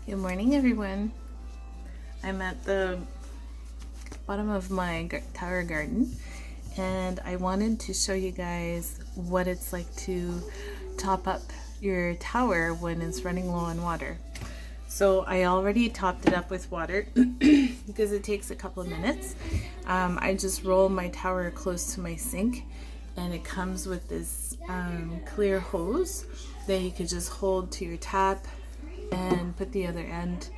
Good morning, everyone. I'm at the bottom of my tower garden, and I wanted to show you guys what it's like to top up your tower when it's running low on water. So I already topped it up with water because it takes a couple of minutes. I just roll my tower close to my sink, and it comes with this clear hose that you could just hold to your tap and put the other end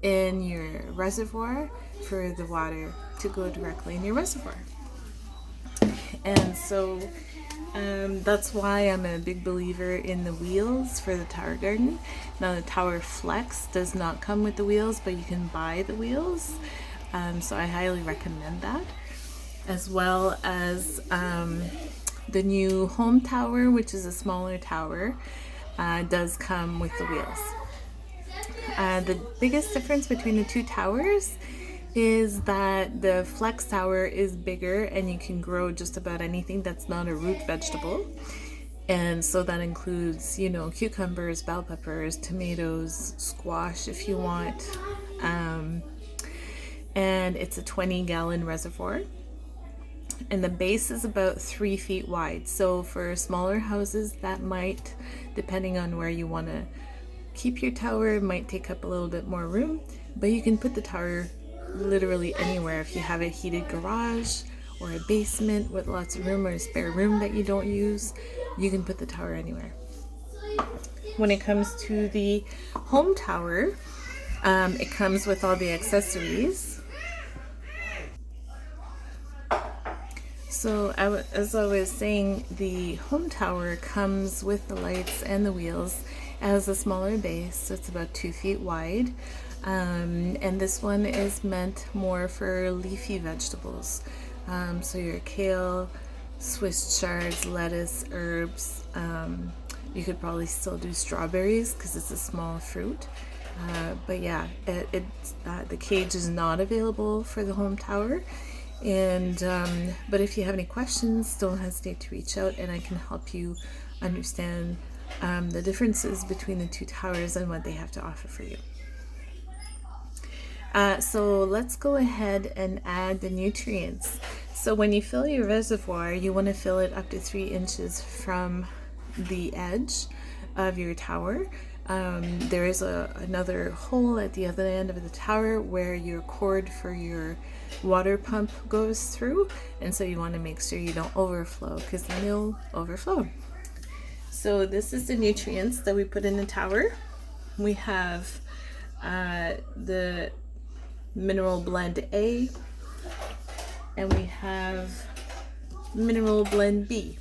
in your reservoir for the water to go directly in your reservoir. And so that's why I'm a big believer in the wheels for the tower garden. Now the Tower Flex does not come with the wheels, but you can buy the wheels. So I highly recommend that, as well as the new Home Tower, which is a smaller tower, does come with the wheels. The biggest difference between the two towers is that the Flex Tower is bigger and you can grow just about anything that's not a root vegetable. And so that includes, cucumbers, bell peppers, tomatoes, squash if you want. And it's a 20-gallon reservoir. And the base is about 3 feet wide. So for smaller houses, that might, depending on where you want to keep your tower, it might take up a little bit more room. But you can put the tower literally anywhere. If you have a heated garage or a basement with lots of room or a spare room that you don't use, you can put the tower anywhere. When it comes to the Home Tower, it comes with all the accessories. So as I was saying, the Home Tower comes with the lights and the wheels as a smaller base, so it's about 2 feet wide. And this one is meant more for leafy vegetables. So your kale, Swiss chards, lettuce, herbs. You could probably still do strawberries because it's a small fruit. But yeah, the cage is not available for the Home Tower. And but if you have any questions, don't hesitate to reach out and I can help you understand the differences between the two towers and what they have to offer for you. So let's go ahead and add the nutrients. So when you fill your reservoir, you want to fill it up to 3 inches from the edge of your tower. There is another hole at the other end of the tower where your cord for your water pump goes through, and so you want to make sure you don't overflow, because then you'll overflow. So this is the nutrients that we put in the tower. We have the Mineral Blend A, and we have Mineral Blend B.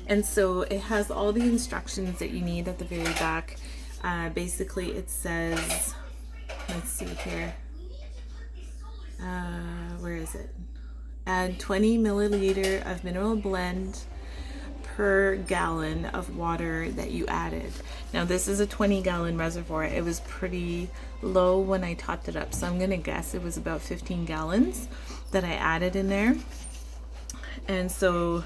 And so it has all the instructions that you need at the very back. Basically it says, let's see here, where is it? Add 20 milliliter of mineral blend per gallon of water that you added. Now this is a 20-gallon reservoir. It was pretty low when I topped it up, so I'm gonna guess it was about 15 gallons that I added in there. And so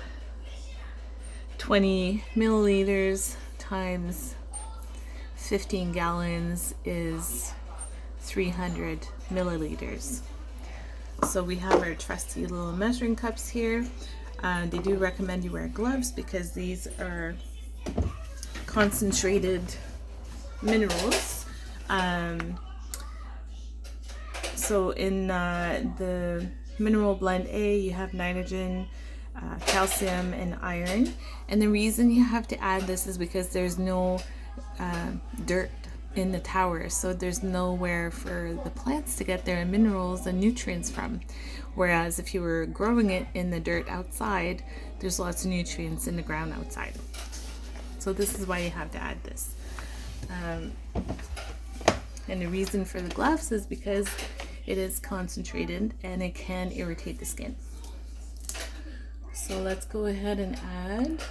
20 milliliters times 15 gallons is 300 milliliters. So we have our trusty little measuring cups here. They do recommend you wear gloves because these are concentrated minerals. So in the Mineral Blend A, you have nitrogen, calcium, and iron. And the reason you have to add this is because there's no dirt in the tower, so there's nowhere for the plants to get their minerals and nutrients from. Whereas if you were growing it in the dirt outside, there's lots of nutrients in the ground outside. So this is why you have to add this. And the reason for the gloves is because it is concentrated and it can irritate the skin. So let's go ahead and add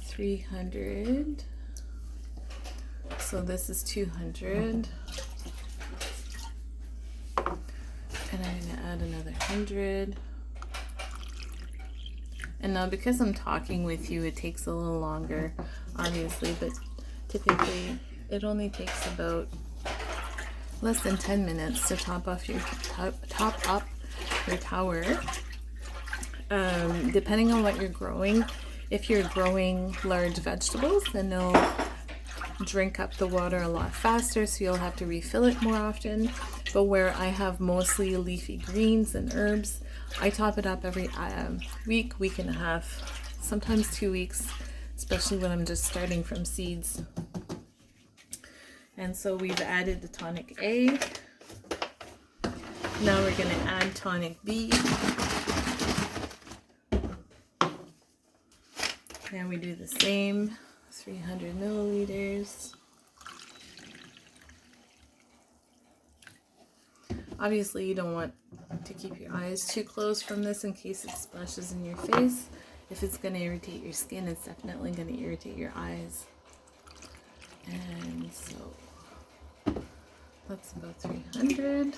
300. So this is 200. And I'm going to add another 100. And now because I'm talking with you, it takes a little longer, obviously, but typically It only takes about less than 10 minutes to top up your tower. Depending on what you're growing, if you're growing large vegetables, then they'll drink up the water a lot faster, so you'll have to refill it more often. But where I have mostly leafy greens and herbs, I top it up every week and a half, sometimes 2 weeks, especially when I'm just starting from seeds. And so we've added the tonic A. Now we're going to add tonic B. And we do the same, 300 milliliters. Obviously, you don't want to keep your eyes too closed from this in case it splashes in your face. If it's going to irritate your skin, it's definitely going to irritate your eyes. And so that's about 300.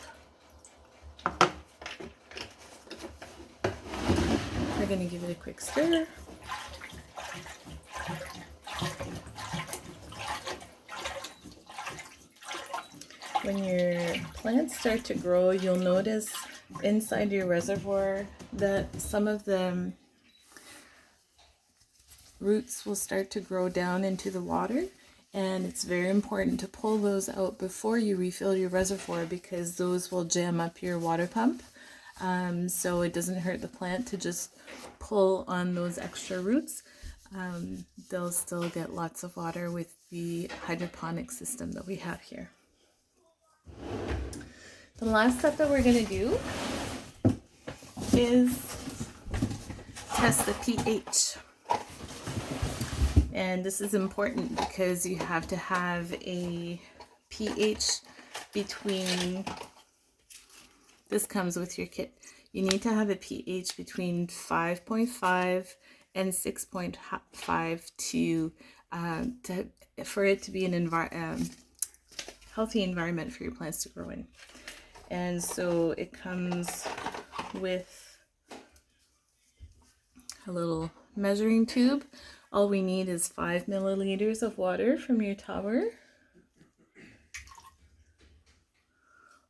We're going to give it a quick stir. When your plants start to grow, you'll notice inside your reservoir that some of the roots will start to grow down into the water, and it's very important to pull those out before you refill your reservoir, because those will jam up your water pump. So it doesn't hurt the plant to just pull on those extra roots. They'll still get lots of water with the hydroponic system that we have here. The last step that we're going to do is test the pH. And this is important because you have to have a pH between, this comes with your kit, you need to have a pH between 5.5 and 6.5 for it to be an healthy environment for your plants to grow in. And so it comes with a little measuring tube. All we need is 5 milliliters of water from your tower,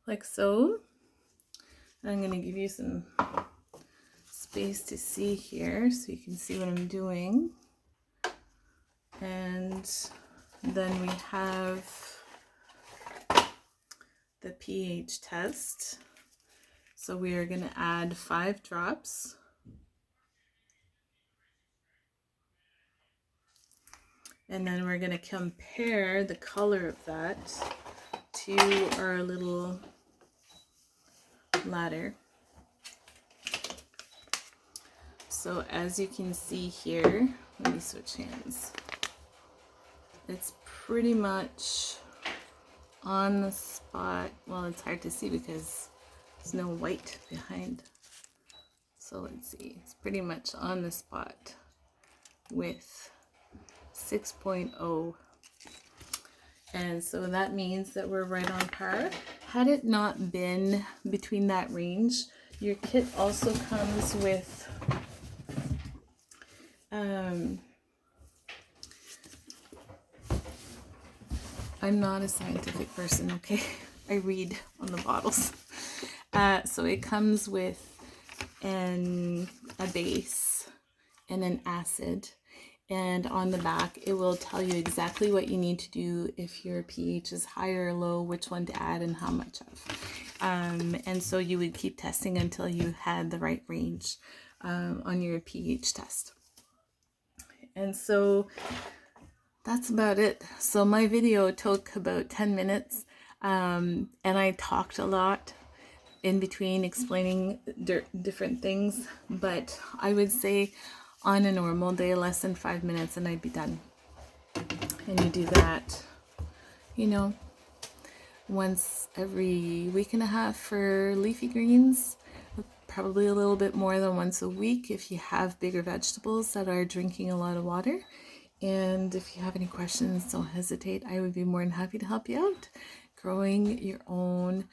like so. I'm going to give you some space to see here so you can see what I'm doing. And then we have the pH test. So we are going to add 5 drops. And then we're going to compare the color of that to our little ladder. So as you can see here, let me switch hands. It's pretty much on the spot. Well, it's hard to see because there's no white behind. So let's see. It's pretty much on the spot with 6.0. And so that means that we're right on par. Had it not been between that range, your kit also comes with I'm not a scientific person, okay? I read on the bottles. So it comes with a base and an acid. And on the back, it will tell you exactly what you need to do if your pH is high or low, which one to add and how much of. And so you would keep testing until you had the right range on your pH test. And so that's about it. So my video took about 10 minutes and I talked a lot in between explaining different things, but I would say on a normal day, less than 5 minutes and I'd be done. And you do that, you know, once every week and a half for leafy greens, probably a little bit more than once a week if you have bigger vegetables that are drinking a lot of water. And if you have any questions, don't hesitate. I would be more than happy to help you out. Growing your own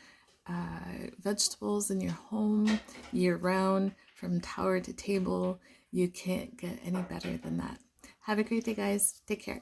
vegetables in your home year-round, from tower to table, you can't get any better than that. Have a great day, guys. Take care.